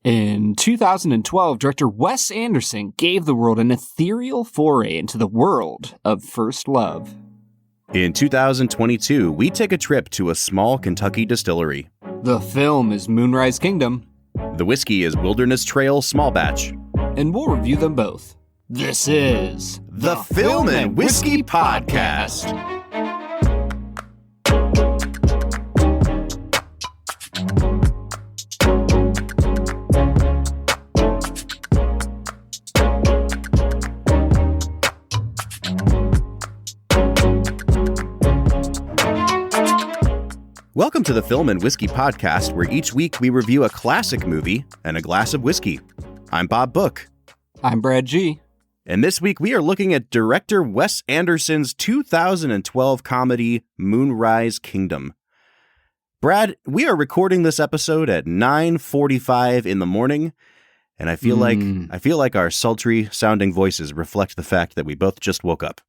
In 2012, director Wes Anderson gave the world an ethereal foray into the world of First Love. In 2022, we take a trip to a small Kentucky distillery. The film is Moonrise Kingdom. The whiskey is Wilderness Trail Small Batch. And we'll review them both. This is the Film and Whiskey Podcast. Welcome to the Film and Whiskey Podcast, where each week we review a classic movie and a glass of whiskey. I'm Bob Book. I'm Brad G. And this week we are looking at director Wes Anderson's 2012 comedy, Moonrise Kingdom. Brad, we are recording this episode at 9:45 in the morning, and I feel like our sultry sounding voices reflect the fact that we both just woke up.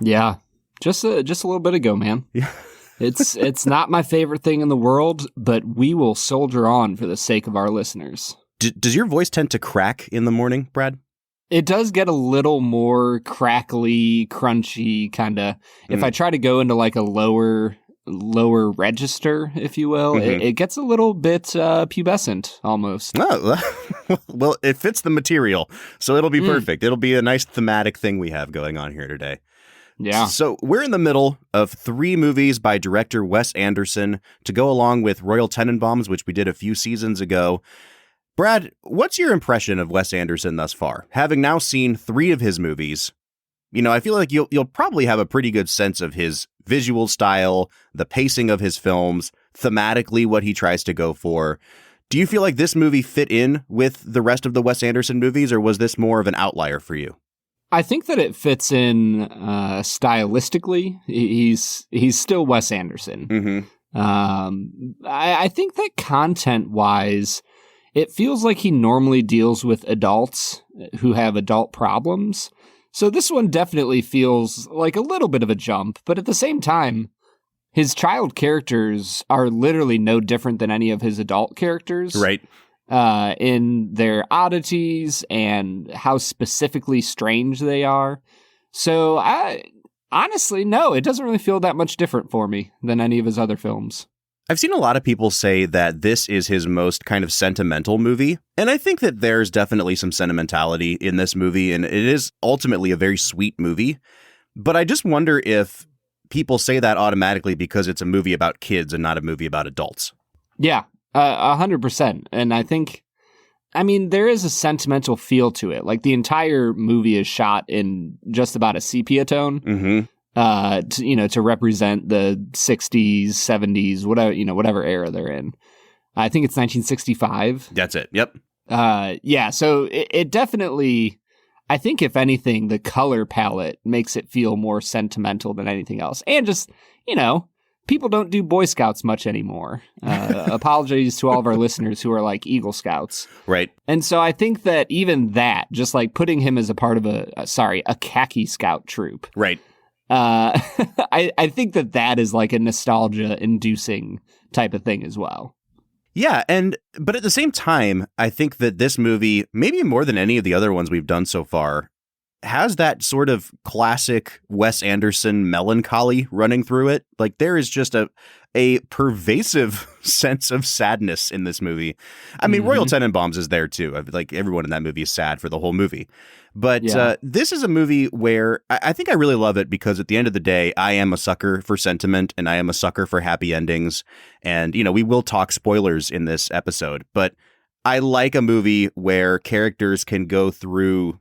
Yeah, just a little bit ago, man. Yeah. It's not my favorite thing in the world, but we will soldier on for the sake of our listeners. Does your voice tend to crack in the morning, Brad? It does get a little more crackly, crunchy, kind of. If I try to go into like a lower register, if you will, it gets a little bit pubescent almost. Oh, well, it fits the material, so it'll be perfect. It'll be a nice thematic thing we have going on here today. Yeah. So we're in the middle of 3 movies by director Wes Anderson to go along with Royal Tenenbaums, which we did a few seasons ago. Brad, what's your impression of Wes Anderson thus far? Having now seen 3 of his movies, I feel like you'll probably have a pretty good sense of his visual style, the pacing of his films, thematically what he tries to go for. Do you feel like this movie fit in with the rest of the Wes Anderson movies, or was this more of an outlier for you? I think that it fits in stylistically. He's still Wes Anderson. I think that content-wise, it feels like he normally deals with adults who have adult problems. So this one definitely feels like a little bit of a jump, but at the same time, his child characters are literally no different than any of his adult characters. Right. In their oddities and how specifically strange they are. So honestly, no, it doesn't really feel that much different for me than any of his other films. I've seen a lot of people say that this is his most kind of sentimental movie, and I think that there's definitely some sentimentality in this movie, and it is ultimately a very sweet movie. But I just wonder if people say that automatically because it's a movie about kids and not a movie about adults. Yeah. 100%. And I think, there is a sentimental feel to it. Like the entire movie is shot in just about a sepia tone, to represent the 60s, 70s, whatever era they're in. I think it's 1965. That's it. Yep. Yeah. So it definitely, I think if anything, the color palette makes it feel more sentimental than anything else. And just, people don't do Boy Scouts much anymore. Apologies to all of our listeners who are like Eagle Scouts. Right. And so I think that even that, just like putting him as a part of a khaki scout troop. Right. I think that is like a nostalgia-inducing type of thing as well. Yeah, but at the same time, I think that this movie, maybe more than any of the other ones we've done so far, has that sort of classic Wes Anderson melancholy running through it. Like there is just a pervasive sense of sadness in this movie. I mean, Royal Tenenbaums is there too. Like everyone in that movie is sad for the whole movie. But this is a movie where I think I really love it because at the end of the day, I am a sucker for sentiment and I am a sucker for happy endings. And, we will talk spoilers in this episode, but I like a movie where characters can go through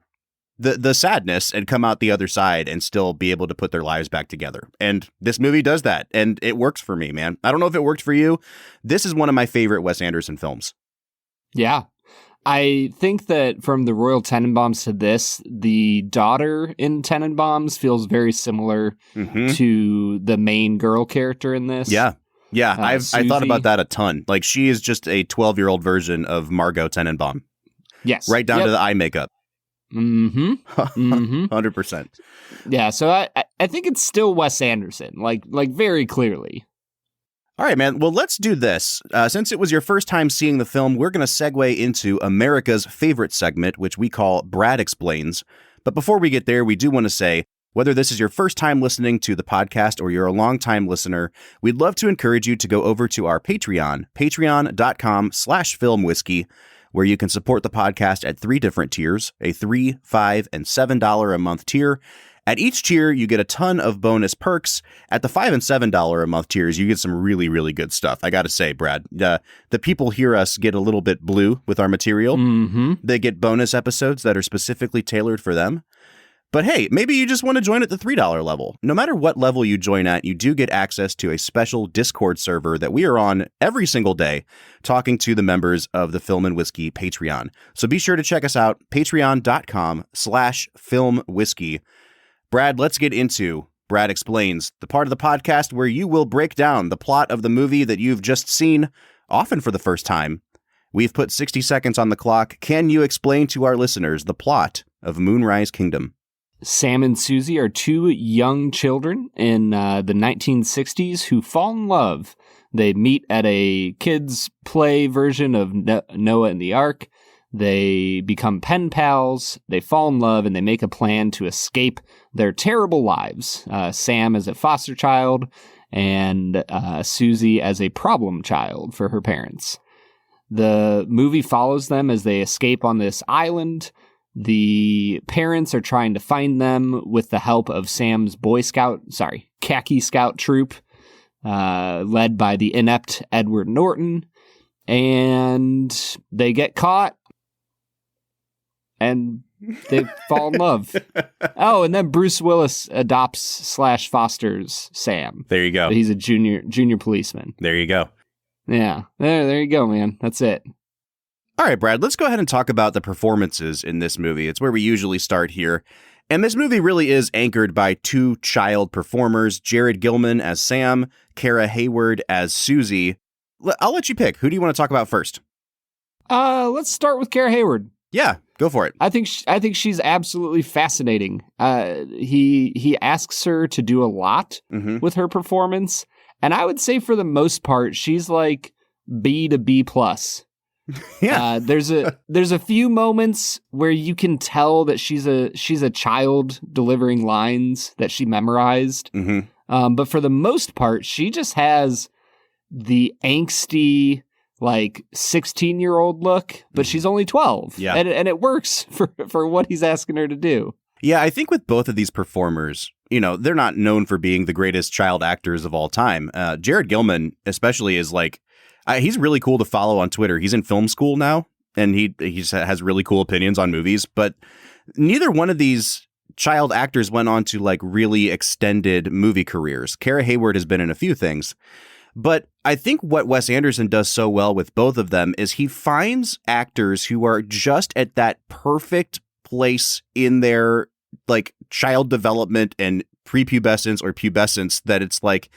the sadness and come out the other side and still be able to put their lives back together. And this movie does that. And it works for me, man. I don't know if it worked for you. This is one of my favorite Wes Anderson films. Yeah. I think that from the Royal Tenenbaums to this, the daughter in Tenenbaums feels very similar to the main girl character in this. Yeah. Yeah. I thought about that a ton. Like she is just a 12-year-old version of Margot Tenenbaum. Yes. Right down to the eye makeup. 100%. Yeah, so I think it's still Wes Anderson, like very clearly. All right, man. Well, let's do this. Since it was your first time seeing the film, we're going to segue into America's favorite segment, which we call Brad Explains. But before we get there, we do want to say, whether this is your first time listening to the podcast or you're a longtime listener, we'd love to encourage you to go over to our Patreon, patreon.com/filmwhiskey, where you can support the podcast at 3 different tiers, a $3, $5, and $7 a month tier. At each tier, you get a ton of bonus perks. At the $5 and $7 a month tiers, you get some really, really good stuff. I got to say, Brad, the people hear us get a little bit blue with our material. Mm-hmm. They get bonus episodes that are specifically tailored for them. But hey, maybe you just want to join at the $3 level. No matter what level you join at, you do get access to a special Discord server that we are on every single day, talking to the members of the Film and Whiskey Patreon. So be sure to check us out, patreon.com/filmwhiskey. Brad, let's get into Brad Explains, the part of the podcast where you will break down the plot of the movie that you've just seen, often for the first time. We've put 60 seconds on the clock. Can you explain to our listeners the plot of Moonrise Kingdom? Sam and Susie are 2 young children in the 1960s who fall in love. They meet at a kids' play version of Noah and the Ark. They become pen pals, they fall in love, and they make a plan to escape their terrible lives. Sam as a foster child, and Susie as a problem child for her parents. The movie follows them as they escape on this island. The parents are trying to find them with the help of Sam's khaki scout troop, led by the inept Edward Norton. And they get caught. And they fall in love. Oh, and then Bruce Willis adopts/fosters Sam. There you go. He's a junior policeman. There you go. Yeah, there you go, man. That's it. All right, Brad, let's go ahead and talk about the performances in this movie. It's where we usually start here. And this movie really is anchored by 2 child performers, Jared Gilman as Sam, Kara Hayward as Susie. I'll let you pick. Who do you want to talk about first? Let's start with Kara Hayward. Yeah, go for it. I think she's absolutely fascinating. He asks her to do a lot with her performance, and I would say for the most part, she's like B to B plus. Yeah. There's a few moments where you can tell that she's a child delivering lines that she memorized. But for the most part, she just has the angsty, like 16-year-old look, but she's only 12. Yeah. And it works for what he's asking her to do. Yeah, I think with both of these performers, they're not known for being the greatest child actors of all time. Jared Gilman especially is like, he's really cool to follow on Twitter. He's in film school now, and he has really cool opinions on movies, but neither one of these child actors went on to like really extended movie careers. Kara Hayward has been in a few things. But I think what Wes Anderson does so well with both of them is he finds actors who are just at that perfect place in their like child development and prepubescence or pubescence that it's like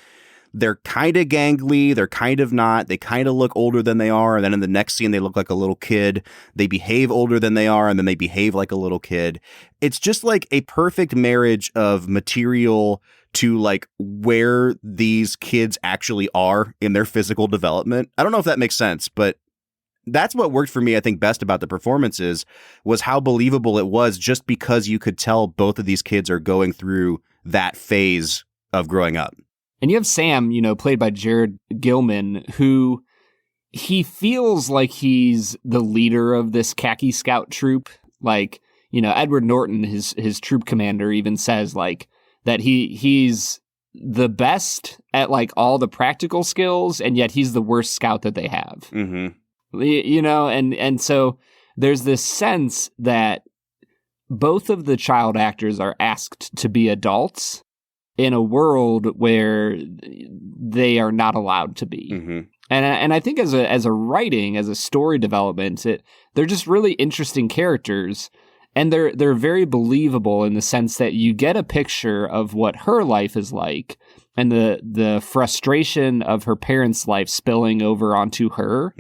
they're kind of gangly, they're kind of not, they kind of look older than they are, and then in the next scene they look like a little kid, they behave older than they are, and then they behave like a little kid. It's just like a perfect marriage of material to like where these kids actually are in their physical development. I don't know if that makes sense, but that's what worked for me, I think, best about the performances was how believable it was just because you could tell both of these kids are going through that phase of growing up. And you have Sam, played by Jared Gilman, who he feels like he's the leader of this khaki scout troop. Like, Edward Norton, his troop commander, even says like that he's the best at like all the practical skills, and yet he's the worst scout that they have. And so there's this sense that both of the child actors are asked to be adults in a world where they are not allowed to be. And I think as a writing, as a story development, they're just really interesting characters, and they're very believable in the sense that you get a picture of what her life is like and the frustration of her parents' life spilling over onto her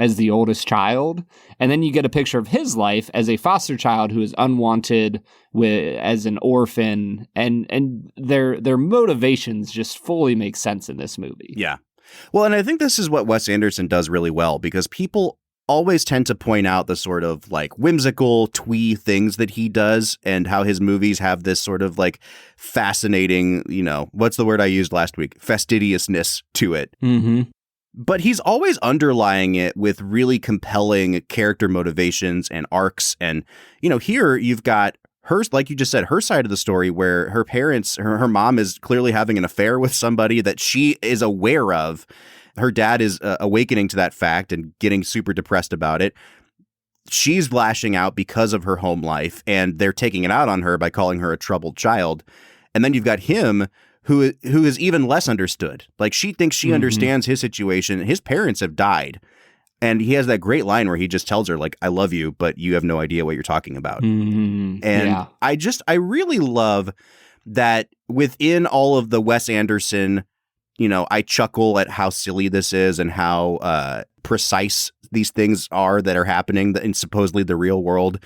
as the oldest child. And then you get a picture of his life as a foster child who is unwanted as an orphan. And their motivations just fully make sense in this movie. Yeah. Well, and I think this is what Wes Anderson does really well, because people always tend to point out the sort of like whimsical, twee things that he does and how his movies have this sort of like fascinating, what's the word I used last week? Fastidiousness to it. Mm-hmm. But he's always underlying it with really compelling character motivations and arcs. And, here you've got her, like you just said, her side of the story where her parents, her mom is clearly having an affair with somebody that she is aware of. Her dad is awakening to that fact and getting super depressed about it. She's lashing out because of her home life, and they're taking it out on her by calling her a troubled child. And then you've got him who is even less understood. Like, she thinks she understands his situation. His parents have died. And he has that great line where he just tells her, like, I love you, but you have no idea what you're talking about. Mm-hmm. And yeah. I really love that within all of the Wes Anderson, I chuckle at how silly this is and how precise these things are that are happening in supposedly the real world.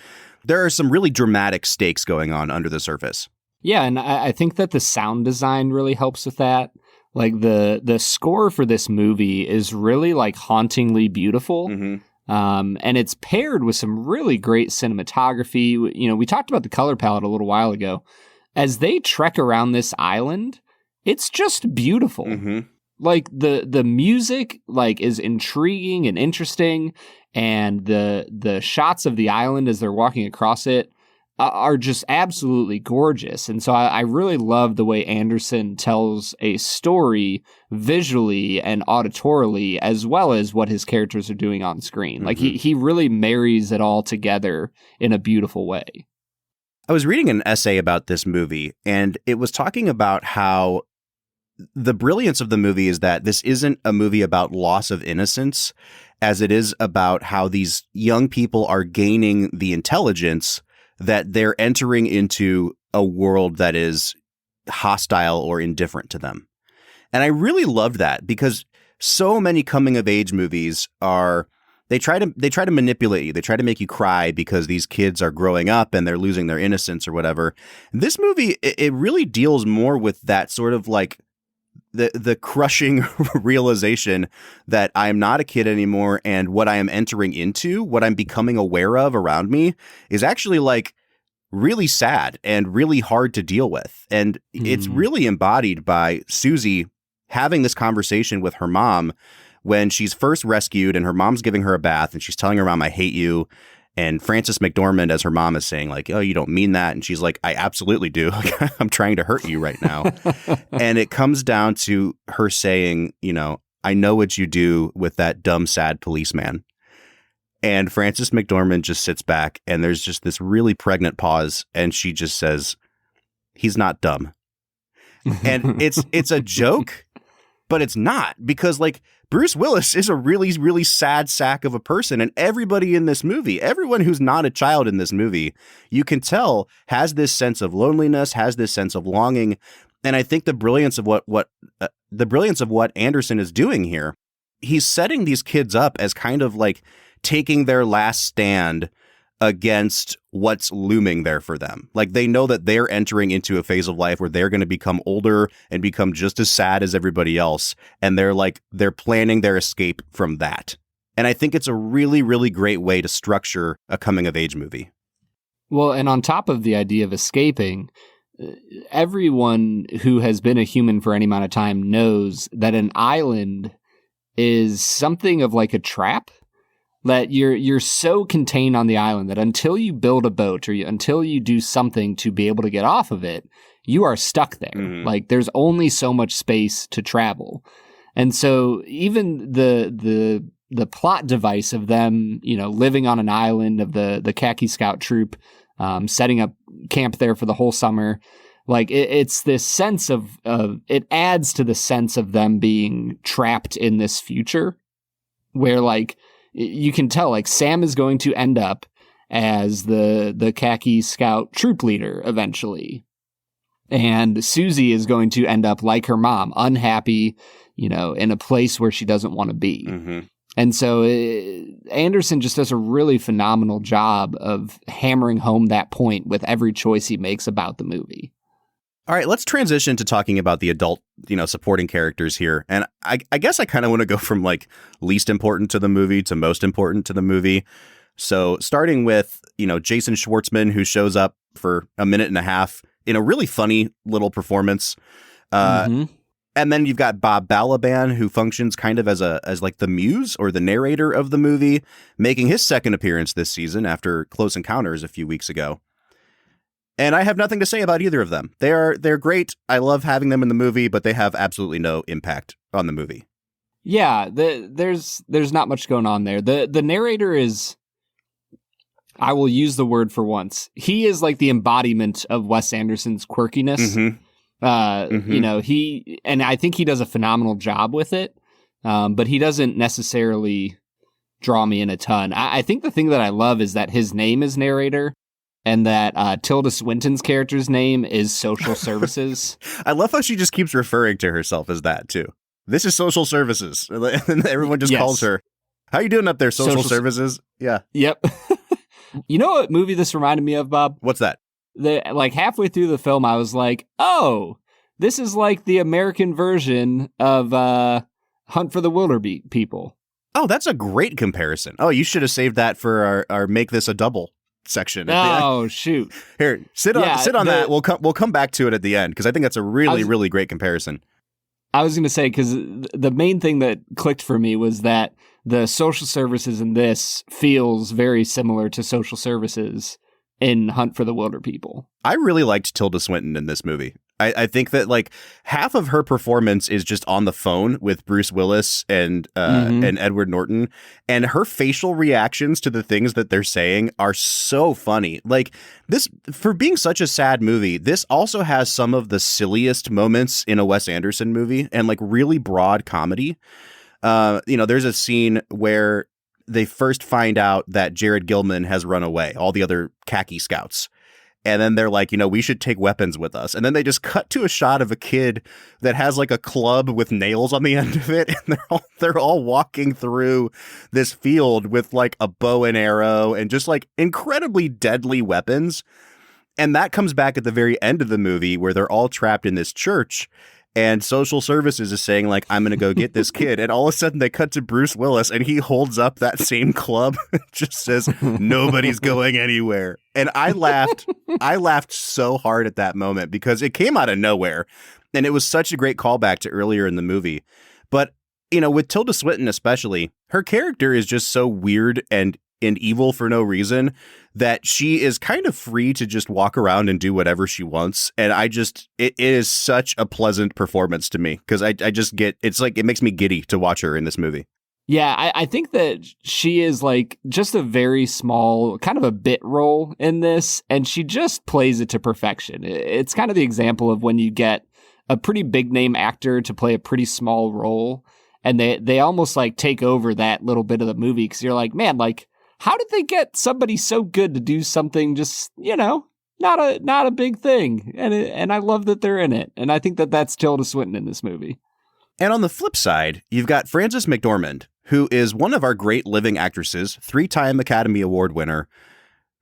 There are some really dramatic stakes going on under the surface. Yeah, and I think that the sound design really helps with that. Like the score for this movie is really like hauntingly beautiful. Mm-hmm. And it's paired with some really great cinematography. We talked about the color palette a little while ago. As they trek around this island, it's just beautiful. Mm-hmm. Like the music like is intriguing and interesting, and the shots of the island as they're walking across it are just absolutely gorgeous. And so I really love the way Anderson tells a story visually and auditorily, as well as what his characters are doing on screen. Mm-hmm. Like he really marries it all together in a beautiful way. I was reading an essay about this movie, and it was talking about how the brilliance of the movie is that this isn't a movie about loss of innocence, as it is about how these young people are gaining the intelligence that they're entering into a world that is hostile or indifferent to them. And I really loved that, because so many coming of age movies they try to manipulate you. They try to make you cry because these kids are growing up and they're losing their innocence or whatever. This movie, it really deals more with that sort of like the crushing realization that I am not a kid anymore, and what I am entering into, what I'm becoming aware of around me, is actually like really sad and really hard to deal with. And it's really embodied by Susie having this conversation with her mom when she's first rescued and her mom's giving her a bath and she's telling her mom, I hate you. And Frances McDormand, as her mom, is saying like, oh, you don't mean that. And she's like, I absolutely do. I'm trying to hurt you right now. And it comes down to her saying, I know what you do with that dumb, sad policeman. And Frances McDormand just sits back, and there's just this really pregnant pause. And she just says, he's not dumb. And it's a joke, but it's not, because like Bruce Willis is a really, really sad sack of a person. And everybody in this movie, everyone who's not a child in this movie, you can tell has this sense of loneliness, has this sense of longing. And I think the brilliance of what Anderson is doing here, he's setting these kids up as kind of like taking their last stand against what's looming there for them. Like, they know that they're entering into a phase of life where they're going to become older and become just as sad as everybody else. And they're planning their escape from that. And I think it's a really, really great way to structure a coming of age movie. Well, and on top of the idea of escaping, everyone who has been a human for any amount of time knows that an island is something of like a trap. That you're so contained on the island that until you build a boat or until you do something to be able to get off of it, you are stuck there. Mm-hmm. Like, there's only so much space to travel. And so even the plot device of them, living on an island of the Khaki Scout troop, setting up camp there for the whole summer, like it's this sense of it adds to the sense of them being trapped in this future where like, you can tell, like, Sam is going to end up as the Khaki Scout troop leader eventually. And Susie is going to end up like her mom, unhappy, in a place where she doesn't want to be. Mm-hmm. And so Anderson just does a really phenomenal job of hammering home that point with every choice he makes about the movie. All right, let's transition to talking about the adult, supporting characters here. And I guess I kind of want to go from like least important to the movie to most important to the movie. So starting with, Jason Schwartzman, who shows up for a minute and a half in a really funny little performance. And then you've got Bob Balaban, who functions kind of as like the muse or the narrator of the movie, making his second appearance this season after Close Encounters a few weeks ago. And I have nothing to say about either of them. They're great. I love having them in the movie, but they have absolutely no impact on the movie. Yeah, there's not much going on there. The narrator is, I will use the word for once, he is like the embodiment of Wes Anderson's quirkiness. And I think he does a phenomenal job with it, but he doesn't necessarily draw me in a ton. I think the thing that I love is that his name is narrator, and that Tilda Swinton's character's name is social services. I love how she just keeps referring to herself as that, too. This is social services. And everyone just calls her, how you doing up there, social services? Yeah. Yep. You know what movie this reminded me of, Bob? What's that? Like halfway through the film, I was like, oh, this is like the American version of Hunt for the Wilder People. Oh, that's a great comparison. Oh, you should have saved that for our Make This a Double section. Oh, shoot. Here, sit on that. We'll come back to it at the end, because I think that's a really great comparison. I was going to say, because the main thing that clicked for me was that the social services in this feels very similar to social services in Hunt for the Wilder People. I really liked Tilda Swinton in this movie. I think that like half of her performance is just on the phone with Bruce Willis and Edward Norton, and her facial reactions to the things that they're saying are so funny. Like this, for being such a sad movie, this also has some of the silliest moments in a Wes Anderson movie and like really broad comedy. There's a scene where they first find out that Jared Gilman has run away, all the other khaki scouts. And then they're like, we should take weapons with us. And then they just cut to a shot of a kid that has like a club with nails on the end of it. And they're all walking through this field with like a bow and arrow and just like incredibly deadly weapons. And that comes back at the very end of the movie where they're all trapped in this church. And social services is saying, like, I'm going to go get this kid. And all of a sudden they cut to Bruce Willis and he holds up that same club and just says, nobody's going anywhere. And I laughed so hard at that moment because it came out of nowhere. And it was such a great callback to earlier in the movie. But, with Tilda Swinton especially, her character is just so weird and evil for no reason that she is kind of free to just walk around and do whatever she wants. And it is such a pleasant performance to me because it's like it makes me giddy to watch her in this movie. Yeah, I think that she is like just a very small kind of a bit role in this, and she just plays it to perfection. It's kind of the example of when you get a pretty big name actor to play a pretty small role, and they almost like take over that little bit of the movie because you're like, man, like, how did they get somebody so good to do something just, not a big thing? And I love that they're in it. And I think that that's Tilda Swinton in this movie. And on the flip side, you've got Frances McDormand, who is one of our great living actresses, 3-time Academy Award winner,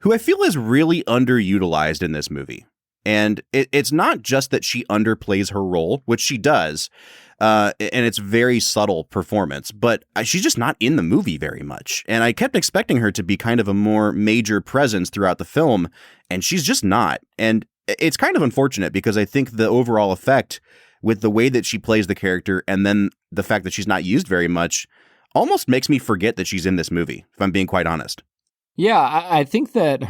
who I feel is really underutilized in this movie. And it's not just that she underplays her role, which she does, and it's very subtle performance, but she's just not in the movie very much. And I kept expecting her to be kind of a more major presence throughout the film, and she's just not. And it's kind of unfortunate because I think the overall effect with the way that she plays the character and then the fact that she's not used very much almost makes me forget that she's in this movie, if I'm being quite honest. Yeah, I think that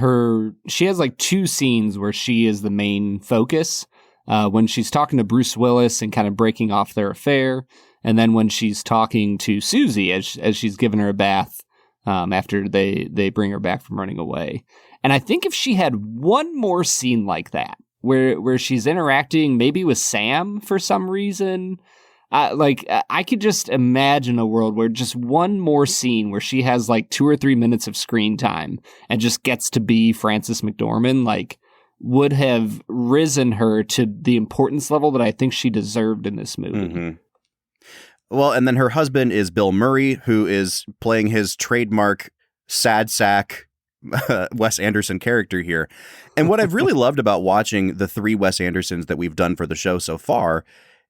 she has like 2 scenes where she is the main focus. When she's talking to Bruce Willis and kind of breaking off their affair, and then when she's talking to Susie as she's giving her a bath after they bring her back from running away. And I think if she had one more scene like that, where she's interacting maybe with Sam for some reason, I could just imagine a world where just one more scene where she has like 2 or 3 minutes of screen time and just gets to be Frances McDormand, like, would have risen her to the importance level that I think she deserved in this movie. Mm-hmm. Well, and then her husband is Bill Murray, who is playing his trademark sad sack Wes Anderson character here. And what I've really loved about watching the 3 Wes Andersons that we've done for the show so far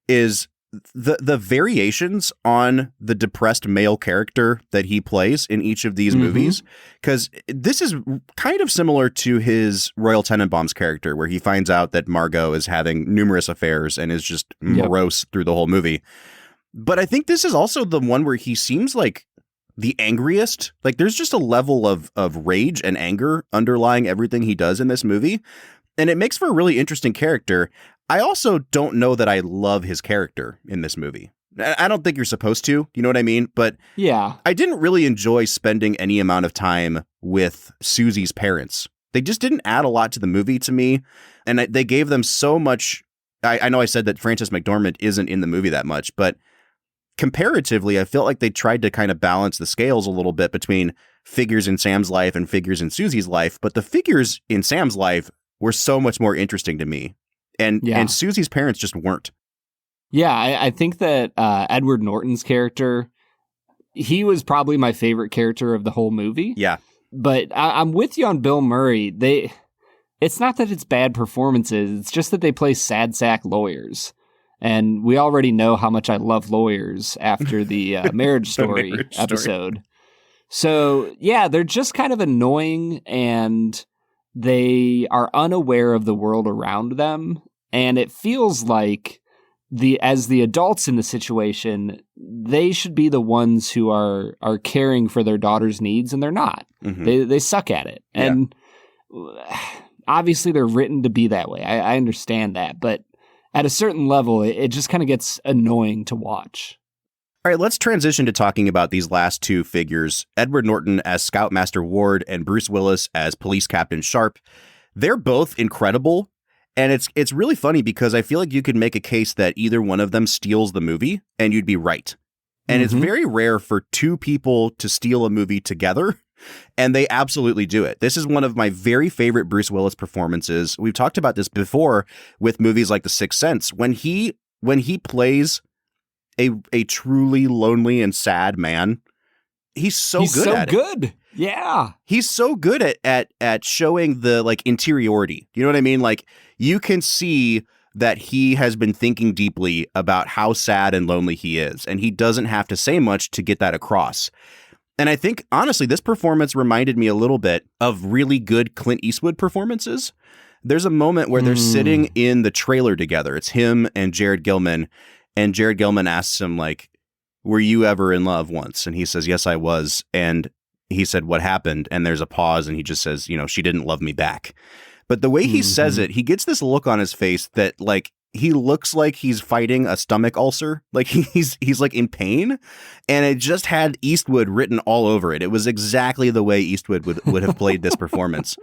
is the variations on the depressed male character that he plays in each of these movies. Because this is kind of similar to his Royal Tenenbaum's character, where he finds out that Margot is having numerous affairs and is just morose through the whole movie. But I think this is also the one where he seems like the angriest. Like there's just a level of rage and anger underlying everything he does in this movie. And it makes for a really interesting character. I also don't know that I love his character in this movie. I don't think you're supposed to, you know what I mean? But yeah, I didn't really enjoy spending any amount of time with Susie's parents. They just didn't add a lot to the movie to me. And they gave them so much. I know I said that Frances McDormand isn't in the movie that much, but comparatively, I felt like they tried to kind of balance the scales a little bit between figures in Sam's life and figures in Susie's life. But the figures in Sam's life were so much more interesting to me. And Susie's parents just weren't. Yeah, I think that Edward Norton's character, he was probably my favorite character of the whole movie. Yeah. But I'm with you on Bill Murray. It's not that it's bad performances. It's just that they play sad sack lawyers. And we already know how much I love lawyers after the Marriage Story episode. So, yeah, they're just kind of annoying, and they are unaware of the world around them. And it feels like as the adults in the situation, they should be the ones who are caring for their daughter's needs, and they're not. They suck at it. Yeah. And obviously they're written to be that way. I understand that. But at a certain level, it just kind of gets annoying to watch. All right, let's transition to talking about these last 2 figures, Edward Norton as Scoutmaster Ward and Bruce Willis as Police Captain Sharp. They're both incredible, and it's really funny because I feel like you could make a case that either one of them steals the movie, and you'd be right. And it's very rare for 2 people to steal a movie together, and they absolutely do it. This is one of my very favorite Bruce Willis performances. We've talked about this before with movies like The Sixth Sense. When he plays a truly lonely and sad man, he's so good at it. He's so good. Yeah. He's so good at showing the like interiority. You know what I mean? Like you can see that he has been thinking deeply about how sad and lonely he is, and he doesn't have to say much to get that across. And I think, honestly, this performance reminded me a little bit of really good Clint Eastwood performances. There's a moment where they're sitting in the trailer together. It's him and Jared Gilman, and Jared Gilman asks him, like, were you ever in love once? And he says, yes, I was. And he said, what happened? And there's a pause, and he just says, she didn't love me back. But the way he says it, he gets this look on his face that, like, he looks like he's fighting a stomach ulcer. Like he's like in pain, and it just had Eastwood written all over it. It was exactly the way Eastwood would have played this performance.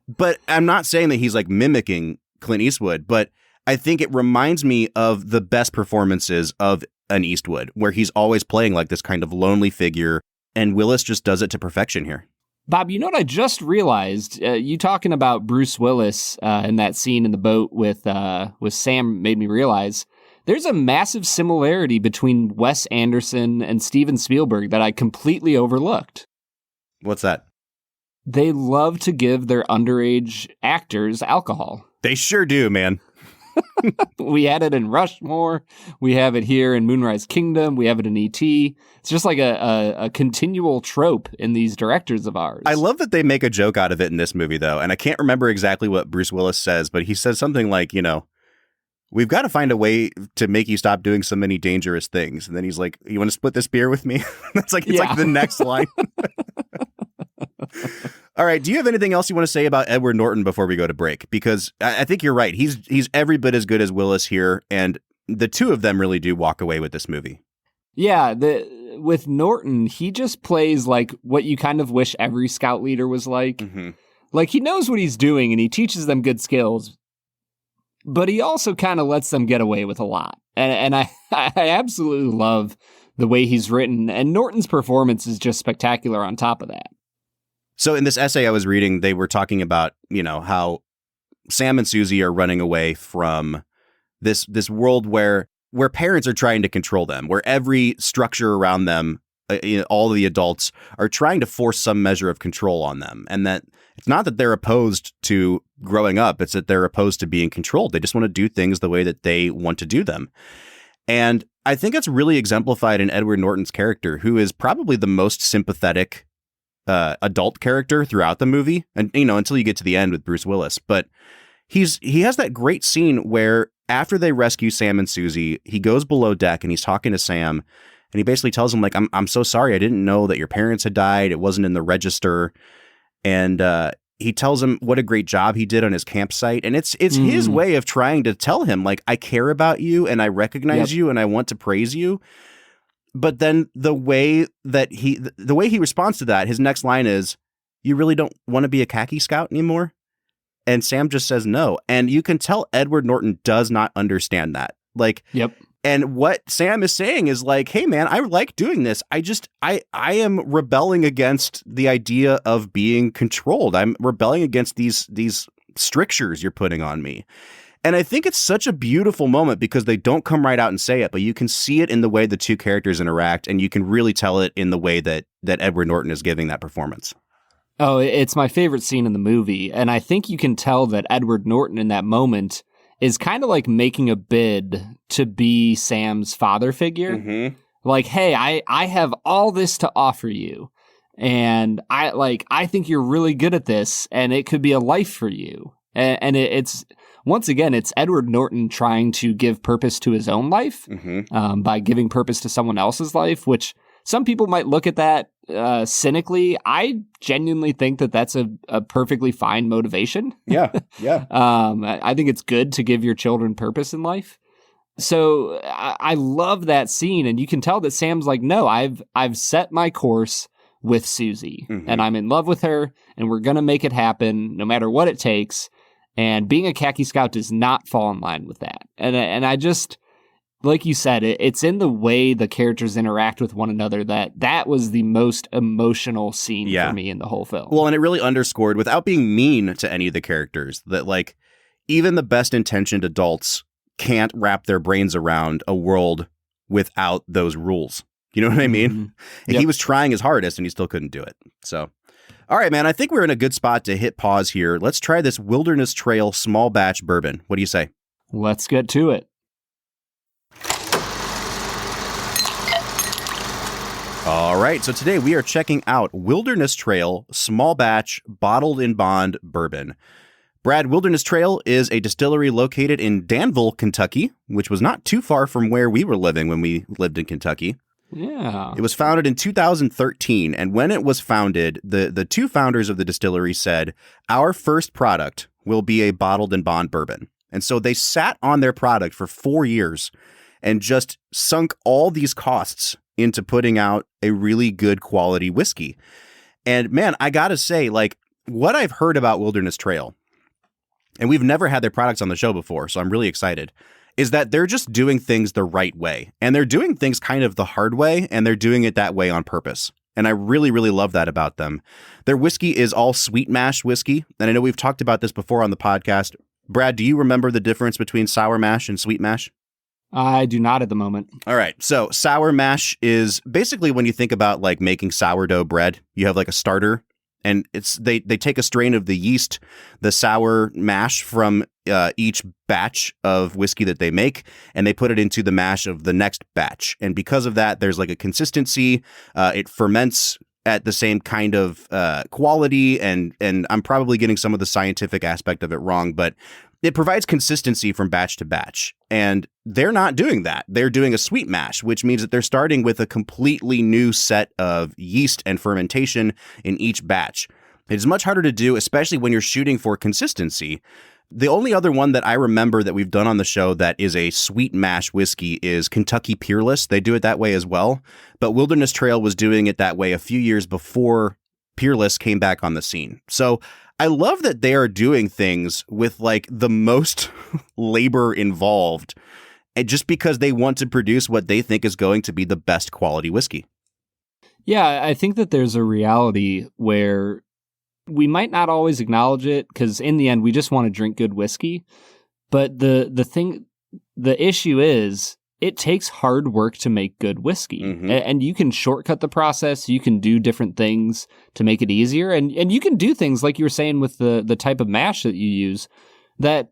But I'm not saying that he's like mimicking Clint Eastwood, but I think it reminds me of the best performances of an Eastwood, where he's always playing like this kind of lonely figure, and Willis just does it to perfection here. Bob, you know what I just realized? You talking about Bruce Willis in that scene in the boat with Sam made me realize there's a massive similarity between Wes Anderson and Steven Spielberg that I completely overlooked. What's that? They love to give their underage actors alcohol. They sure do, man. We had it in Rushmore. We have it here in Moonrise Kingdom. We have it in E.T. It's just like a continual trope in these directors of ours. I love that they make a joke out of it in this movie, though. And I can't remember exactly what Bruce Willis says, but he says something like, we've got to find a way to make you stop doing so many dangerous things. And then he's like, you want to split this beer with me? It's like the next line. All right. Do you have anything else you want to say about Edward Norton before we go to break? Because I think you're right. He's every bit as good as Willis here. And the two of them really do walk away with this movie. Yeah. With Norton, he just plays like what you kind of wish every scout leader was like. Mm-hmm. Like he knows what he's doing and he teaches them good skills, but he also kind of lets them get away with a lot. And I absolutely love the way he's written. And Norton's performance is just spectacular on top of that. So in this essay I was reading, they were talking about, how Sam and Susie are running away from this world where parents are trying to control them, where every structure around them all of the adults are trying to force some measure of control on them. And that it's not that they're opposed to growing up. It's that they're opposed to being controlled. They just want to do things the way that they want to do them. And I think it's really exemplified in Edward Norton's character, who is probably the most sympathetic adult character throughout the movie. And, until you get to the end with Bruce Willis. But he has that great scene where after they rescue Sam and Susie, he goes below deck and he's talking to Sam. And he basically tells him, like, I'm so sorry. I didn't know that your parents had died. It wasn't in the register. And he tells him what a great job he did on his campsite. And it's his way of trying to tell him, like, I care about you and I recognize you and I want to praise you. But then the way he responds to that, his next line is, you really don't want to be a khaki scout anymore? And Sam just says no. And you can tell Edward Norton does not understand that. Like, and what Sam is saying is like, hey, man, I like doing this. I am rebelling against the idea of being controlled. I'm rebelling against these strictures you're putting on me. And I think it's such a beautiful moment because they don't come right out and say it, but you can see it in the way the two characters interact, and you can really tell it in the way that Edward Norton is giving that performance. Oh, it's my favorite scene in the movie. And I think you can tell that Edward Norton in that moment is kind of like making a bid to be Sam's father figure. Mm-hmm. Like, hey, I have all this to offer you. And I think you're really good at this and it could be a life for you. And it's, once again, it's Edward Norton trying to give purpose to his own life by giving purpose to someone else's life, which some people might look at that cynically. I genuinely think that that's a perfectly fine motivation. Yeah. I think it's good to give your children purpose in life. So I love that scene, and you can tell that Sam's like, no, I've set my course with Susie, and I'm in love with her, and we're gonna make it happen no matter what it takes. And being a khaki scout does not fall in line with that. And I just, like you said, it's in the way the characters interact with one another that was the most emotional scene for me in the whole film. Well, and it really underscored, without being mean to any of the characters, that like even the best intentioned adults can't wrap their brains around a world without those rules. You know what I mean? Mm-hmm. He was trying his hardest and he still couldn't do it. So, all right, man, I think we're in a good spot to hit pause here. Let's try this Wilderness Trail small batch bourbon. What do you say? Let's get to it. All right, so today we are checking out Wilderness Trail small batch bottled in bond bourbon. Brad, Wilderness Trail is a distillery located in Danville, Kentucky, which was not too far from where we were living when we lived in Kentucky. Yeah. It was founded in 2013, and when it was founded, the two founders of the distillery said, our first product will be a bottled in bond bourbon. And so they sat on their product for 4 years and just sunk all these costs into putting out a really good quality whiskey. And man, I gotta say, like, what I've heard about Wilderness Trail, and we've never had their products on the show before, so I'm really excited, is that they're just doing things the right way. And they're doing things kind of the hard way, and they're doing it that way on purpose. And I really, really love that about them. Their whiskey is all sweet mash whiskey. And I know we've talked about this before on the podcast. Brad, do you remember the difference between sour mash and sweet mash? I do not at the moment. All right. So sour mash is basically when you think about like making sourdough bread, you have like a starter, and they take a strain of the yeast, the sour mash from each batch of whiskey that they make, and they put it into the mash of the next batch. And because of that, there's like a consistency. It ferments at the same kind of quality, and I'm probably getting some of the scientific aspect of it wrong, but it provides consistency from batch to batch. And they're not doing that. They're doing a sweet mash, which means that they're starting with a completely new set of yeast and fermentation in each batch. It's much harder to do, especially when you're shooting for consistency. The only other one that I remember that we've done on the show that is a sweet mash whiskey is Kentucky Peerless. They do it that way as well. But Wilderness Trail was doing it that way a few years before Peerless came back on the scene. So I love that they are doing things with like the most labor involved, and just because they want to produce what they think is going to be the best quality whiskey. Yeah, I think that there's a reality where we might not always acknowledge it, because in the end, we just want to drink good whiskey. But the issue is it takes hard work to make good whiskey. And you can shortcut the process. You can do different things to make it easier. And you can do things like you were saying with the type of mash that you use that,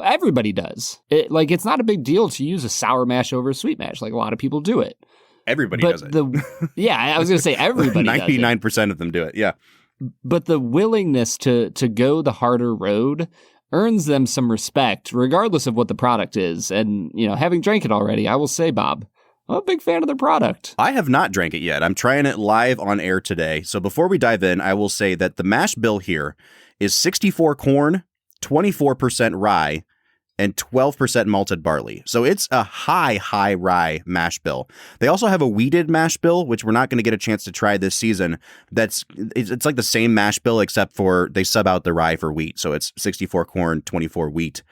everybody does. It's not a big deal to use a sour mash over a sweet mash. Like, a lot of people do it. Everybody does it. I was going to say everybody 99% of them do it, yeah. But the willingness to go the harder road earns them some respect, regardless of what the product is. And, having drank it already, I will say, Bob, I'm a big fan of their product. I have not drank it yet. I'm trying it live on air today. So before we dive in, I will say that the mash bill here is 64 corn, 24% rye, and 12% malted barley. So it's a high rye mash bill. They also have a wheated mash bill, which we're not going to get a chance to try this season. It's like the same mash bill, except for they sub out the rye for wheat. So it's 64 corn, 24 wheat.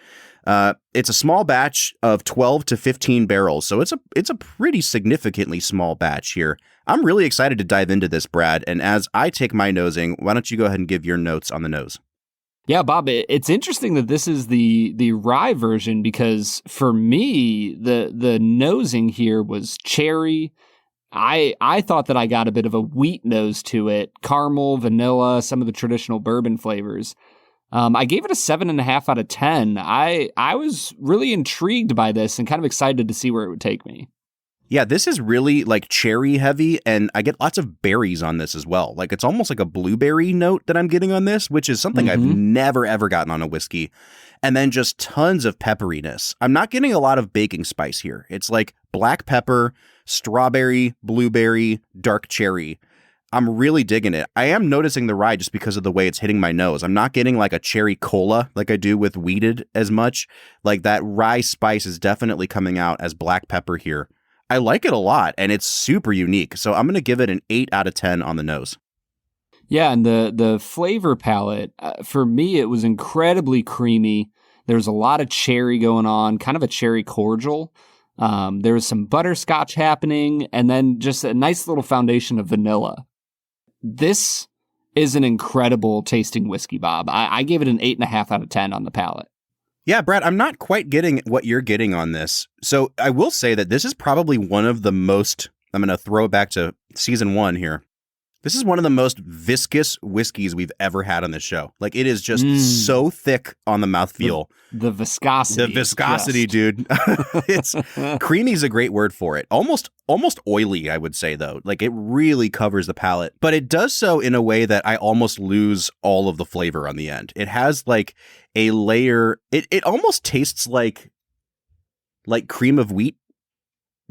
It's a small batch of 12 to 15 barrels. So it's a pretty significantly small batch here. I'm really excited to dive into this, Brad. And as I take my nosing, why don't you go ahead and give your notes on the nose? Yeah, Bob, it's interesting that this is the rye version, because for me, the nosing here was cherry. I thought that I got a bit of a wheat nose to it, caramel, vanilla, some of the traditional bourbon flavors. I gave it a 7.5 out of 10. I was really intrigued by this and kind of excited to see where it would take me. Yeah, this is really like cherry heavy, and I get lots of berries on this as well. Like, it's almost like a blueberry note that I'm getting on this, which is something I've never, ever gotten on a whiskey. And then just tons of pepperiness. I'm not getting a lot of baking spice here. It's like black pepper, strawberry, blueberry, dark cherry. I'm really digging it. I am noticing the rye just because of the way it's hitting my nose. I'm not getting like a cherry cola like I do with wheated as much. Like, that rye spice is definitely coming out as black pepper here. I like it a lot, and it's super unique. So I'm going to give it an 8 out of 10 on the nose. Yeah, and the flavor palette, for me, it was incredibly creamy. There was a lot of cherry going on, kind of a cherry cordial. There was some butterscotch happening, and then just a nice little foundation of vanilla. This is an incredible tasting whiskey, Bob. I gave it an 8.5 out of 10 on the palate. Yeah, Brad, I'm not quite getting what you're getting on this. So I will say that this is probably one of the most, I'm going to throw it back to season 1 here. This is one of the most viscous whiskeys we've ever had on this show. Like, it is just so thick on the mouthfeel. The viscosity. The viscosity, dude. It's creamy is a great word for it. Almost oily, I would say, though. Like, it really covers the palate. But it does so in a way that I almost lose all of the flavor on the end. It has like a layer. It almost tastes like cream of wheat.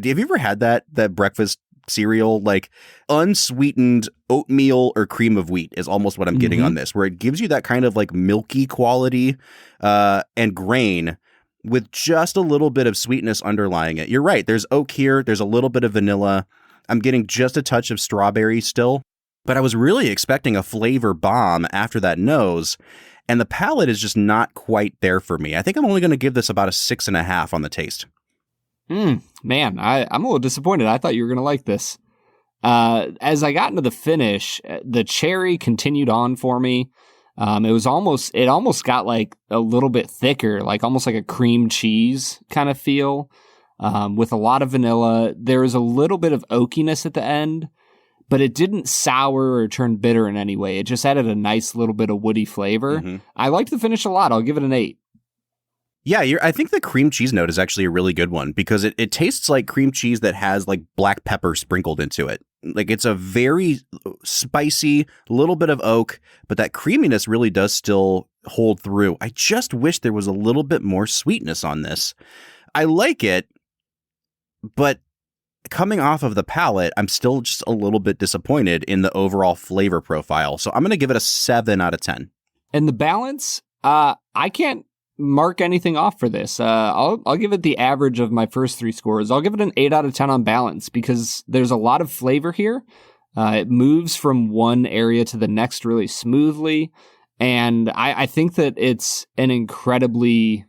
Have you ever had that breakfast cereal? Like, unsweetened oatmeal or cream of wheat is almost what I'm getting on this, where it gives you that kind of like milky quality and grain with just a little bit of sweetness underlying it. You're right. There's oak here. There's a little bit of vanilla. I'm getting just a touch of strawberry still, but I was really expecting a flavor bomb after that nose, and the palate is just not quite there for me. I think I'm only going to give this about a 6.5 on the taste. Man, I'm a little disappointed. I thought you were going to like this. As I got into the finish, the cherry continued on for me. It almost got like a little bit thicker, like almost like a cream cheese kind of feel, with a lot of vanilla. There was a little bit of oakiness at the end, but it didn't sour or turn bitter in any way. It just added a nice little bit of woody flavor. I liked the finish a lot. I'll give it an 8. Yeah, I think the cream cheese note is actually a really good one, because it tastes like cream cheese that has like black pepper sprinkled into it. Like, it's a very spicy, little bit of oak, but that creaminess really does still hold through. I just wish there was a little bit more sweetness on this. I like it, but coming off of the palate, I'm still just a little bit disappointed in the overall flavor profile. So I'm going to give it a 7 out of 10. And the balance, I can't mark anything off for this. I'll give it the average of my first 3 scores. I'll give it an 8 out of 10 on balance, because there's a lot of flavor here. It moves from one area to the next really smoothly. And I think that it's an incredibly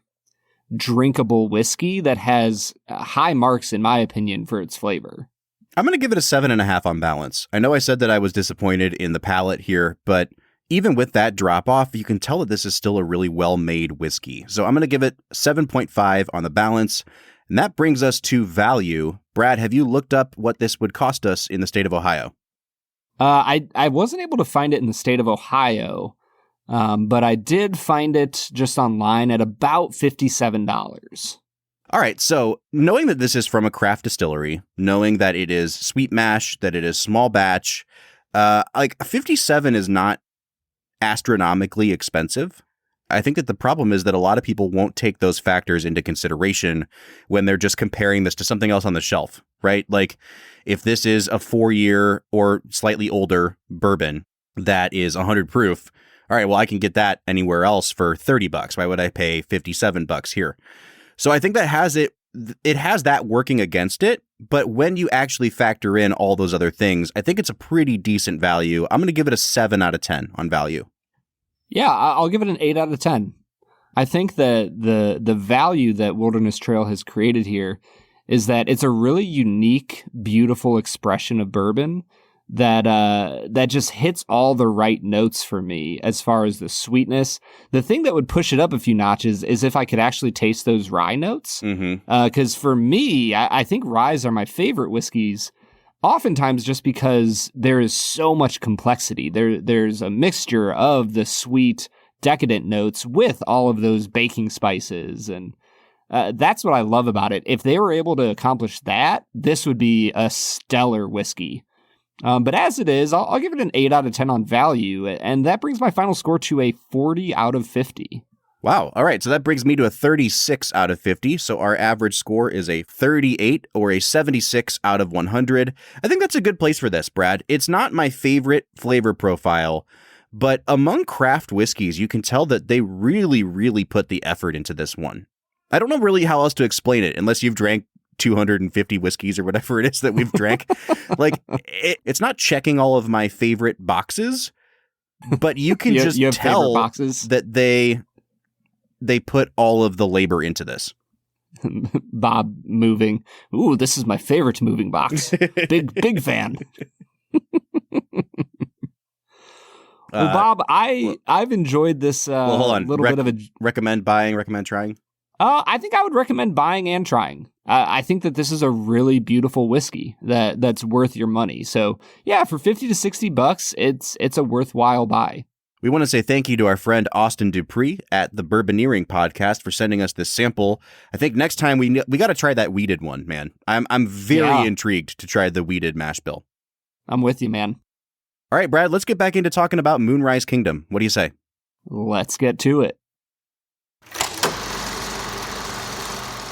drinkable whiskey that has high marks, in my opinion, for its flavor. I'm going to give it a 7.5 on balance. I know I said that I was disappointed in the palate here, but even with that drop off, you can tell that this is still a really well-made whiskey. So I'm going to give it 7.5 on the balance. And that brings us to value. Brad, have you looked up what this would cost us in the state of Ohio? I wasn't able to find it in the state of Ohio, but I did find it just online at about $57. All right, so knowing that this is from a craft distillery, knowing that it is sweet mash, that it is small batch, like 57 is not astronomically expensive. I think that the problem is that a lot of people won't take those factors into consideration when they're just comparing this to something else on the shelf, right? Like if this is a 4-year or slightly older bourbon that is 100 proof, all right, well, I can get that anywhere else for $30. Why would I pay $57 here? So I think that it has that working against it. But when you actually factor in all those other things, I think it's a pretty decent value. I'm going to give it a 7 out of 10 on value. Yeah, I'll give it an 8 out of 10. I think that the value that Wilderness Trail has created here is that it's a really unique, beautiful expression of bourbon that just hits all the right notes for me as far as the sweetness. The thing that would push it up a few notches is if I could actually taste those rye notes. Because for me, I think ryes are my favorite whiskeys, oftentimes just because there is so much complexity. There's a mixture of the sweet, decadent notes with all of those baking spices. And that's what I love about it. If they were able to accomplish that, this would be a stellar whiskey. But as it is, I'll give it an 8 out of 10 on value. And that brings my final score to a 40 out of 50. Wow. All right. So that brings me to a 36 out of 50. So our average score is a 38 or a 76 out of 100. I think that's a good place for this, Brad. It's not my favorite flavor profile, but among craft whiskeys, you can tell that they really, really put the effort into this one. I don't know really how else to explain it unless you've drank 250 whiskeys or whatever it is that we've drank. Like it's not checking all of my favorite boxes, but you can just tell that they put all of the labor into this. Bob moving. Ooh, this is my favorite moving box. Big fan. Well, Bob, I've enjoyed this hold on. Little bit of a... Recommend buying, recommend trying? I think I would recommend buying and trying. I think that this is a really beautiful whiskey that's worth your money. So yeah, for $50 to $60, it's a worthwhile buy. We want to say thank you to our friend Austin Dupree at the Bourboneering podcast for sending us this sample. I think next time we got to try that wheated one, man. I'm very intrigued to try the wheated mash bill. I'm with you, man. All right, Brad, let's get back into talking about Moonrise Kingdom. What do you say? Let's get to it.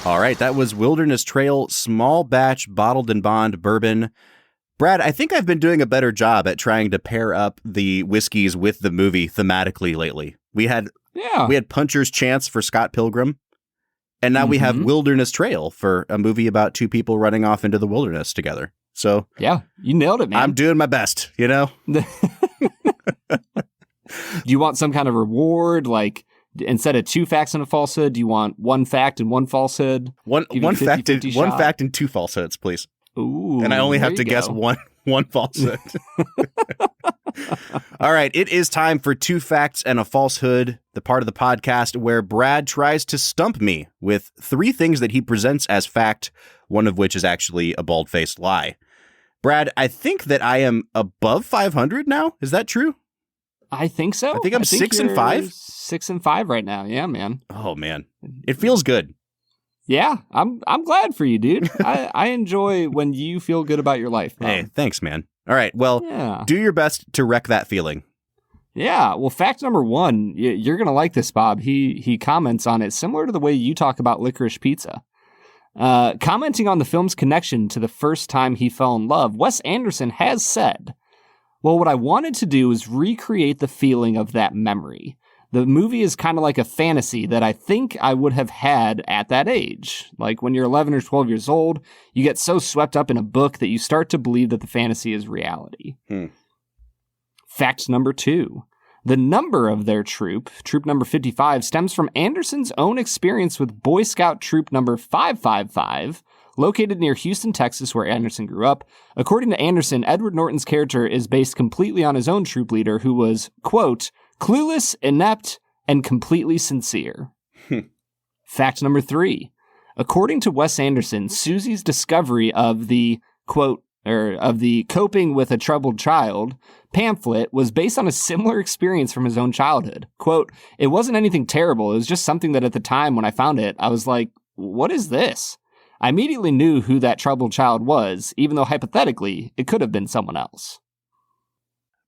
All right, that was Wilderness Trail Small Batch Bottled in Bond Bourbon. Brad, I think I've been doing a better job at trying to pair up the whiskeys with the movie thematically lately. We had Puncher's Chance for Scott Pilgrim, and now we have Wilderness Trail for a movie about two people running off into the wilderness together. So yeah, you nailed it, man. I'm doing my best, you know? Do you want some kind of reward, like... Instead of 2 facts and a falsehood, do you want 1 fact and 1 falsehood? One fact and 2 falsehoods, please. Ooh, and I only have to guess one falsehood. All right, it is time for 2 facts and a falsehood, the part of the podcast where Brad tries to stump me with 3 things that he presents as fact, one of which is actually a bald-faced lie. Brad, I think that I am above 500 now. Is that true? I think so. I think I'm 6 and 5. 6 and 5 right now. Yeah, man. Oh man, it feels good. Yeah, I'm glad for you, dude. I enjoy when you feel good about your life. Hey, thanks, man. All right, well, do your best to wreck that feeling. Yeah, well, fact number 1, you're gonna like this, Bob. He comments on it similar to the way you talk about licorice pizza. Commenting on the film's connection to the first time he fell in love, Wes Anderson has said, well, what I wanted to do is recreate the feeling of that memory. The movie is kind of like a fantasy that I think I would have had at that age. Like when you're 11 or 12 years old, you get so swept up in a book that you start to believe that the fantasy is reality. Fact number 2. The number of their troop number 55, stems from Anderson's own experience with Boy Scout troop number 555, located near Houston, Texas, where Anderson grew up. According to Anderson, Edward Norton's character is based completely on his own troop leader, who was, quote, clueless, inept, and completely sincere. Fact number 3. according to Wes Anderson, Susie's discovery of the, quote, of the Coping with a Troubled Child pamphlet was based on a similar experience from his own childhood. Quote, it wasn't anything terrible. It was just something that at the time when I found it, I was like, what is this? I immediately knew who that troubled child was, even though hypothetically it could have been someone else.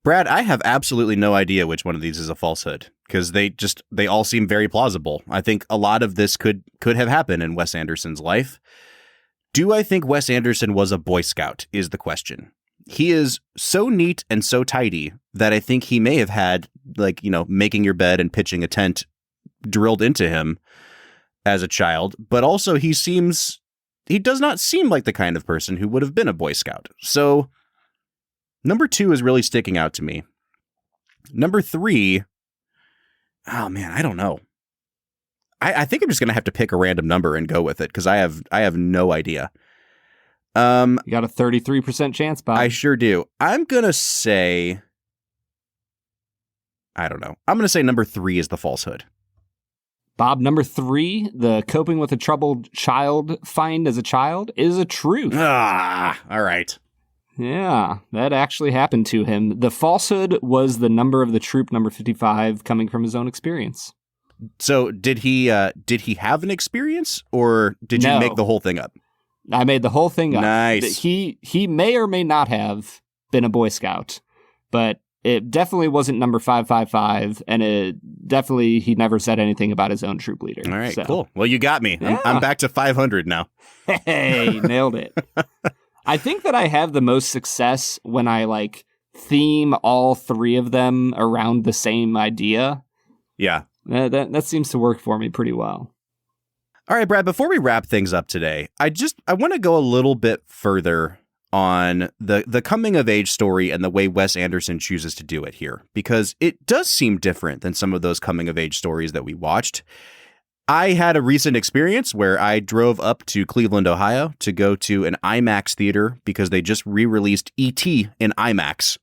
Brad, I have absolutely no idea which one of these is a falsehood, because they all seem very plausible. I think a lot of this could have happened in Wes Anderson's life. Do I think Wes Anderson was a Boy Scout is the question. He is so neat and so tidy that I think he may have had, like, making your bed and pitching a tent drilled into him as a child, but also he does not seem like the kind of person who would have been a Boy Scout. So number 2 is really sticking out to me. Number 3, oh man, I don't know. I think I'm just going to have to pick a random number and go with it because I have no idea. You got a 33% chance, Bob. I sure do. I'm going to say, I don't know. I'm going to say number 3 is the falsehood. Bob, number 3, the Coping with a Troubled Child find as a child is a truth. Ah, all right. Yeah, that actually happened to him. The falsehood was the number of the troop number 55 coming from his own experience. So did he have an experience, or did you make the whole thing up? I made the whole thing up. Nice. He may or may not have been a Boy Scout, but it definitely wasn't number 555, and he never said anything about his own troop leader. All right, cool. Well, you got me. Yeah. I'm back to 500 now. Hey, nailed it. I think that I have the most success when I theme all 3 of them around the same idea. Yeah. That seems to work for me pretty well. All right, Brad, before we wrap things up today, I want to go a little bit further on the coming of age story and the way Wes Anderson chooses to do it here, because it does seem different than some of those coming of age stories that we watched. I had a recent experience where I drove up to Cleveland, Ohio to go to an IMAX theater because they just re-released E.T. in IMAX.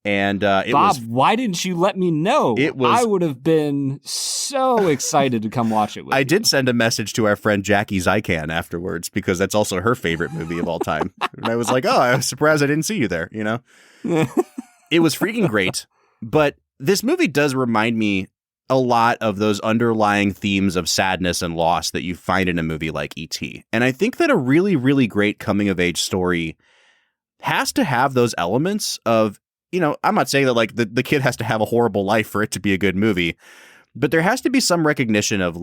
And Bob, why didn't you let me know? I would have been so excited to come watch it with you. I did send a message to our friend Jackie Zykan afterwards because that's also her favorite movie of all time. And I was like, oh, I was surprised I didn't see you there, It was freaking great. But this movie does remind me a lot of those underlying themes of sadness and loss that you find in a movie like E.T. And I think that a really, really great coming-of-age story has to have those elements of, I'm not saying that the kid has to have a horrible life for it to be a good movie, but there has to be some recognition of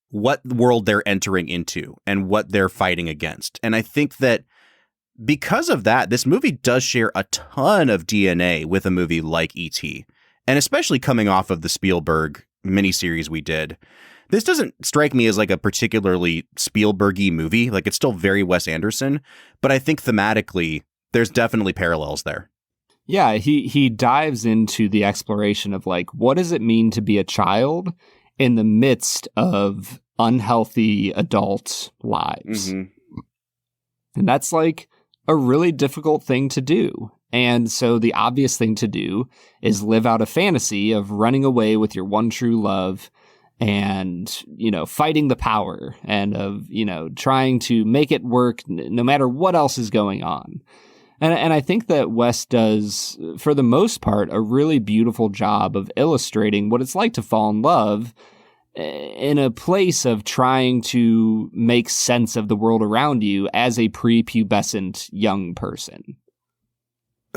what world they're entering into and what they're fighting against. And I think that because of that, this movie does share a ton of DNA with a movie like E.T. And especially coming off of the Spielberg miniseries we did. This doesn't strike me as a particularly Spielberg-y movie. It's still very Wes Anderson, but I think thematically there's definitely parallels there. Yeah, he dives into the exploration of what does it mean to be a child in the midst of unhealthy adult lives. Mm-hmm. And that's a really difficult thing to do. And so the obvious thing to do is live out a fantasy of running away with your one true love and, fighting the power and of, trying to make it work no matter what else is going on. And I think that Wes does, for the most part, a really beautiful job of illustrating what it's like to fall in love in a place of trying to make sense of the world around you as a prepubescent young person.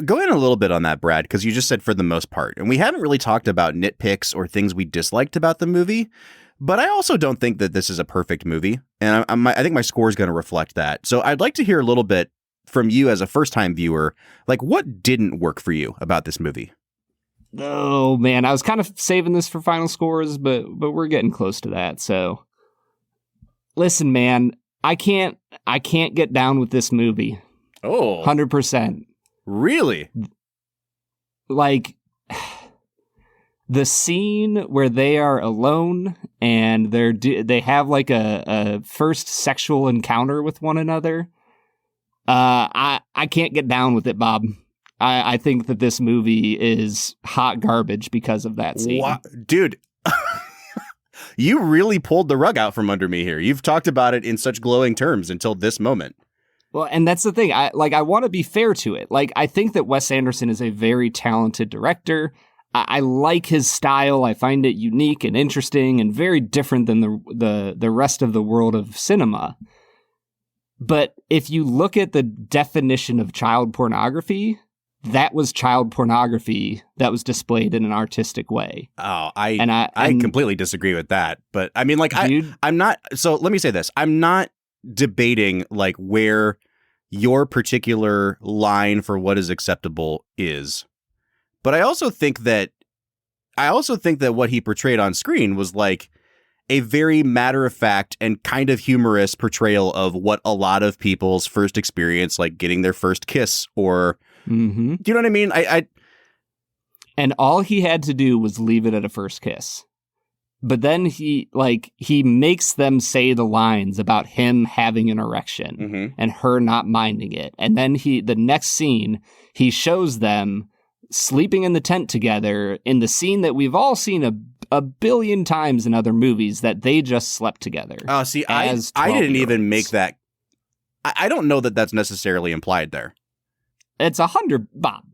Go in a little bit on that, Brad, because you just said for the most part, and we haven't really talked about nitpicks or things we disliked about the movie, but I also don't think that this is a perfect movie, and I think my score is going to reflect that. So I'd like to hear a little bit from you as a first-time viewer, what didn't work for you about this movie? Oh, man, I was kind of saving this for final scores, but we're getting close to that, so... Listen, man, I can't get down with this movie. Oh. 100%. Really? The scene where they are alone and they have a first sexual encounter with one another. I can't get down with it, Bob. I think that this movie is hot garbage because of that scene. What? Dude, You really pulled the rug out from under me here. You've talked about it in such glowing terms until this moment. Well, and that's the thing. I want to be fair to it. Like, I think that Wes Anderson is a very talented director. I like his style. I find it unique and interesting and very different than the rest of the world of cinema. But if you look at the definition of child pornography, that was child pornography that was displayed in an artistic way. Oh, I completely disagree with that. But I mean, like, I'm not. So let me say this. I'm not debating like where your particular line for what is acceptable is. But I also think that what he portrayed on screen was like a very matter-of-fact and kind of humorous portrayal of what a lot of people's first experience, like getting their first kiss or, do you know what I mean? And all he had to do was leave it at a first kiss. But then he makes them say the lines about him having an erection and her not minding it. And then the next scene, he shows them sleeping in the tent together in the scene that we've all seen a billion times in other movies, that they just slept together. Oh, see, I didn't even make that. I don't know that that's necessarily implied there. It's 100, Bob.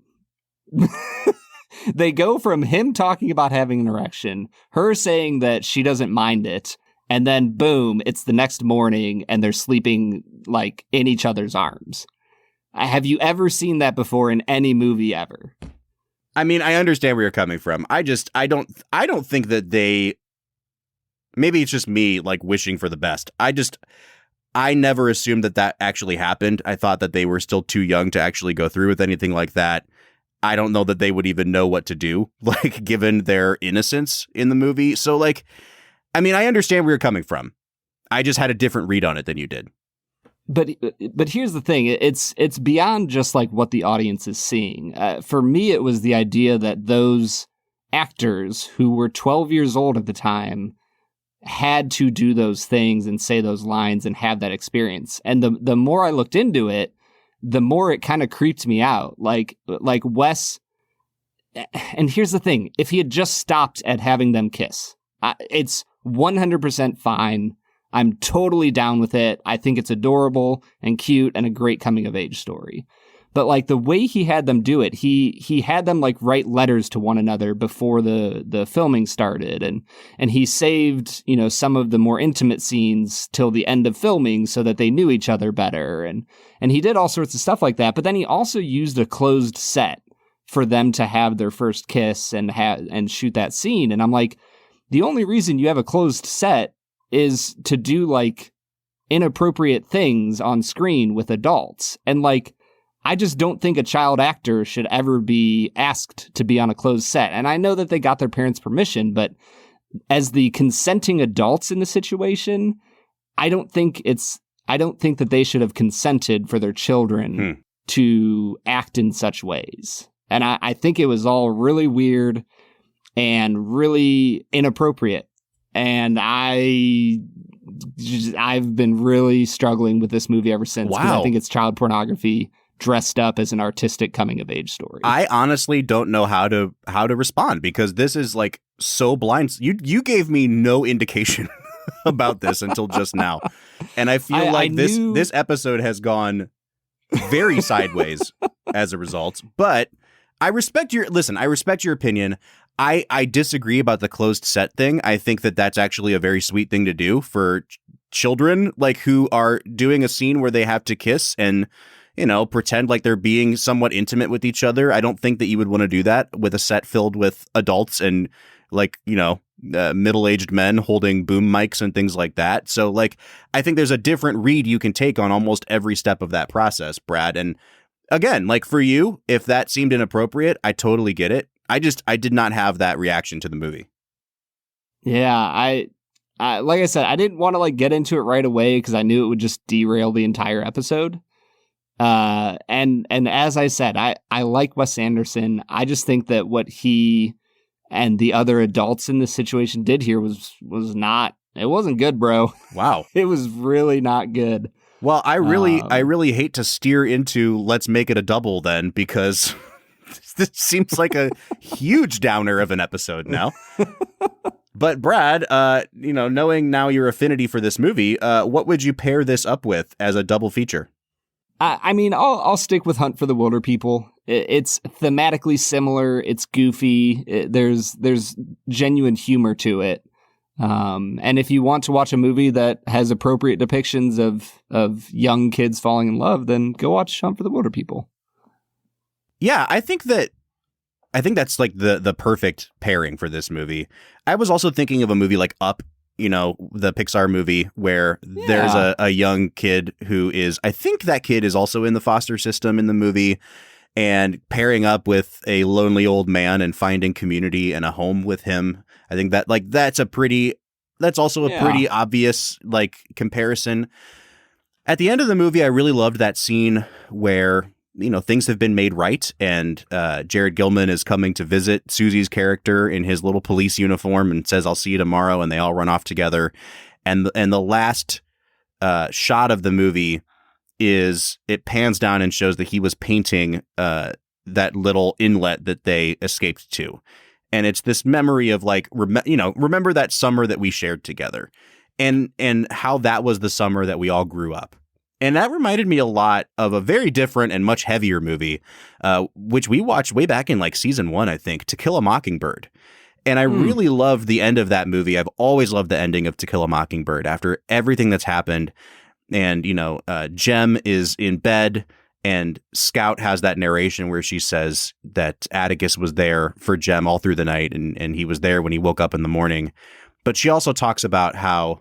They go from him talking about having an erection, her saying that she doesn't mind it, and then boom, it's the next morning and they're sleeping like in each other's arms. Have you ever seen that before in any movie ever? I mean, I understand where you're coming from. I don't think that maybe it's just me like wishing for the best. I never assumed that actually happened. I thought that they were still too young to actually go through with anything like that. I don't know that they would even know what to do, like, given their innocence in the movie. So, like, I mean, I understand where you're coming from. I just had a different read on it than you did. But here's the thing. It's beyond just like what the audience is seeing. For me, it was the idea that those actors who were 12 years old at the time had to do those things and say those lines and have that experience. And the more I looked into it, the more it kind of creeped me out. Like Wes. And here's the thing. If he had just stopped at having them kiss, it's 100% fine. I'm totally down with it. I think it's adorable and cute and a great coming of age story. But like the way he had them do it, he had them like write letters to one another before the filming started, and he saved, you know, some of the more intimate scenes till the end of filming so that they knew each other better, and he did all sorts of stuff like that. But then he also used a closed set for them to have their first kiss and shoot that scene. And I'm like, the only reason you have a closed set is to do like inappropriate things on screen with adults. And like, I just don't think a child actor should ever be asked to be on a closed set. And I know that they got their parents' permission, but as the consenting adults in the situation, I don't think that they should have consented for their children to act in such ways. And I think it was all really weird and really inappropriate. And I've been really struggling with this movie ever since. Because I think it's child pornography dressed up as an artistic coming of age story. I honestly don't know how to respond, because this is like so blind. You gave me no indication about this until just now, and I feel like this episode has gone very sideways as a result. But I respect your opinion. I disagree about the closed set thing. I think that that's actually a very sweet thing to do for children, like, who are doing a scene where they have to kiss and, you know, pretend like they're being somewhat intimate with each other. I don't think that you would want to do that with a set filled with adults and, like, you know, middle-aged men holding boom mics and things like that. So, like, I think there's a different read you can take on almost every step of that process, Brad. And again, like, for you, if that seemed inappropriate, I totally get it. I did not have that reaction to the movie. Yeah, I like I said, I didn't want to like get into it right away because I knew it would just derail the entire episode. And as I said, I like Wes Anderson. I just think that what he and the other adults in this situation did here was not. It wasn't good, bro. Wow, it was really not good. Well, I really hate to steer into let's make it a double then, because this seems like a huge downer of an episode now. But Brad, knowing now your affinity for this movie, what would you pair this up with as a double feature? I'll stick with Hunt for the Wilder People. It's thematically similar. It's goofy. There's genuine humor to it. And if you want to watch a movie that has appropriate depictions of young kids falling in love, then go watch Hunt for the Wilder People. Yeah, I think that's like the perfect pairing for this movie. I was also thinking of a movie like Up, the Pixar movie where there's a young kid who is, I think that kid is also in the foster system in the movie, and pairing up with a lonely old man and finding community and a home with him. I think that that's also a pretty obvious like comparison. At the end of the movie, I really loved that scene where, things have been made right, and Jared Gilman is coming to visit Susie's character in his little police uniform and says, "I'll see you tomorrow," and they all run off together. And the last shot of the movie is it pans down and shows that he was painting that little inlet that they escaped to. And it's this memory of like, remember that summer that we shared together, and how that was the summer that we all grew up. And that reminded me a lot of a very different and much heavier movie, which we watched way back in like season 1, I think, To Kill a Mockingbird. And I really loved the end of that movie. I've always loved the ending of To Kill a Mockingbird after everything that's happened. And, Jem is in bed, and Scout has that narration where she says that Atticus was there for Jem all through the night, and he was there when he woke up in the morning. But she also talks about how,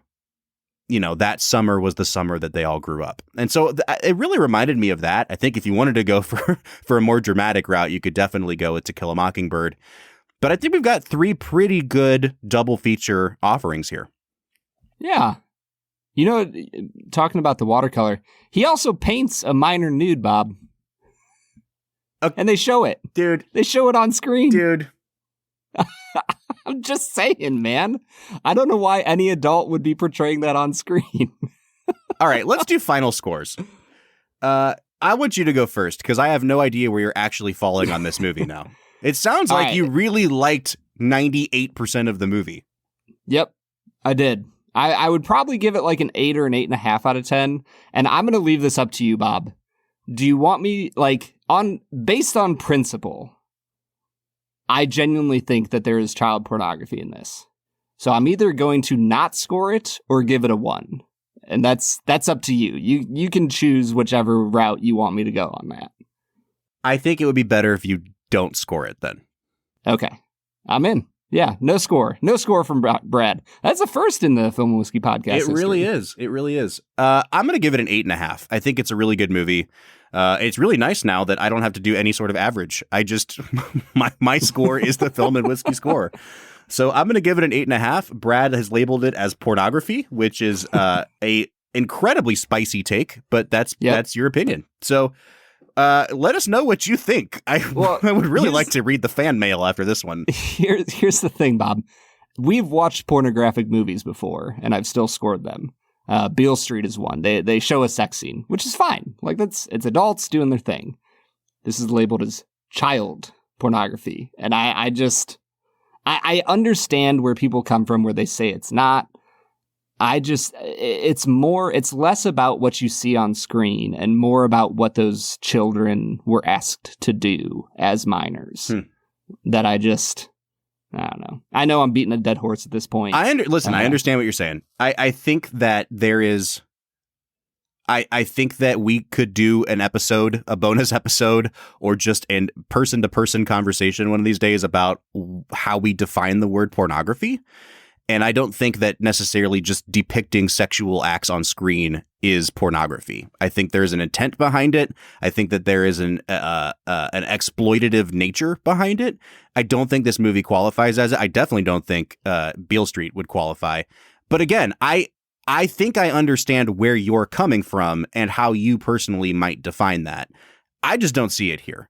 that summer was the summer that they all grew up. And so it really reminded me of that. I think if you wanted to go for a more dramatic route, you could definitely go with To Kill a Mockingbird. But I think we've got 3 pretty good double feature offerings here. Yeah. Talking about the watercolor, he also paints a minor nude, Bob. And they show it. Dude. They show it on screen. Dude. I'm just saying, man. I don't know why any adult would be portraying that on screen. All right, let's do final scores. I want you to go first, because I have no idea where you're actually falling on this movie now. It sounds like you really liked 98% of the movie. Yep, I did. I would probably give it like an 8 or an 8.5 out of 10. And I'm going to leave this up to you, Bob. Do you want me, based on principle, I genuinely think that there is child pornography in this. So I'm either going to not score it or give it a 1. And that's up to you. You can choose whichever route you want me to go on that. I think it would be better if you don't score it then. Okay. I'm in. Yeah, no score. No score from Brad. That's a first in the Film and Whiskey podcast. It really is. It really is. I'm going to give it an 8.5. I think it's a really good movie. It's really nice now that I don't have to do any sort of average. I just, my score is the Film and Whiskey score. So I'm going to give it an 8.5. Brad has labeled it as pornography, which is a incredibly spicy take, but that's your opinion. So let us know what you think. I would really like to read the fan mail after this one. Here's the thing, Bob. We've watched pornographic movies before, and I've still scored them. Beale Street is one. They show a sex scene, which is fine. It's adults doing their thing. This is labeled as child pornography, and I understand where people come from where they say it's not. It's less about what you see on screen and more about what those children were asked to do as minors. That I don't know. I know I'm beating a dead horse at this point. I understand what you're saying. I think that there is. I think that we could do a bonus episode, or just a person-to-person conversation one of these days about how we define the word pornography. And I don't think that necessarily just depicting sexual acts on screen is pornography. I think there's an intent behind it. I think that there is an exploitative nature behind it. I don't think this movie qualifies as it. I definitely don't think Beale Street would qualify. But again, I think I understand where you're coming from and how you personally might define that. I just don't see it here.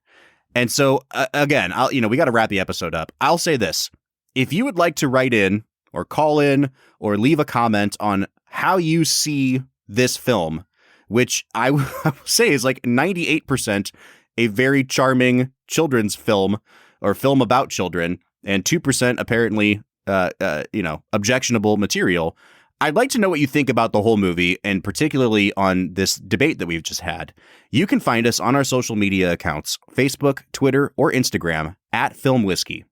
And so again, we got to wrap the episode up. I'll say this: if you would like to write in, or call in, or leave a comment on how you see this film, which I will say is like 98% a very charming children's film, or film about children, and 2% apparently objectionable material, I'd like to know what you think about the whole movie, and particularly on this debate that we've just had. You can find us on our social media accounts, Facebook, Twitter, or Instagram @FilmWhiskey.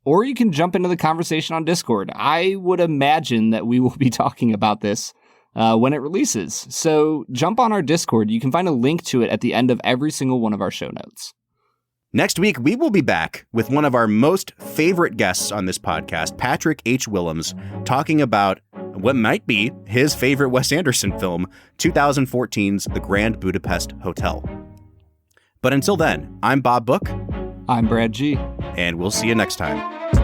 Or you can jump into the conversation on Discord. I would imagine that we will be talking about this when it releases. So jump on our Discord. You can find a link to it at the end of every single one of our show notes. Next week, we will be back with one of our most favorite guests on this podcast, Patrick H. Willems, talking about what might be his favorite Wes Anderson film, 2014's The Grand Budapest Hotel. But until then, I'm Bob Book. I'm Brad G. And we'll see you next time.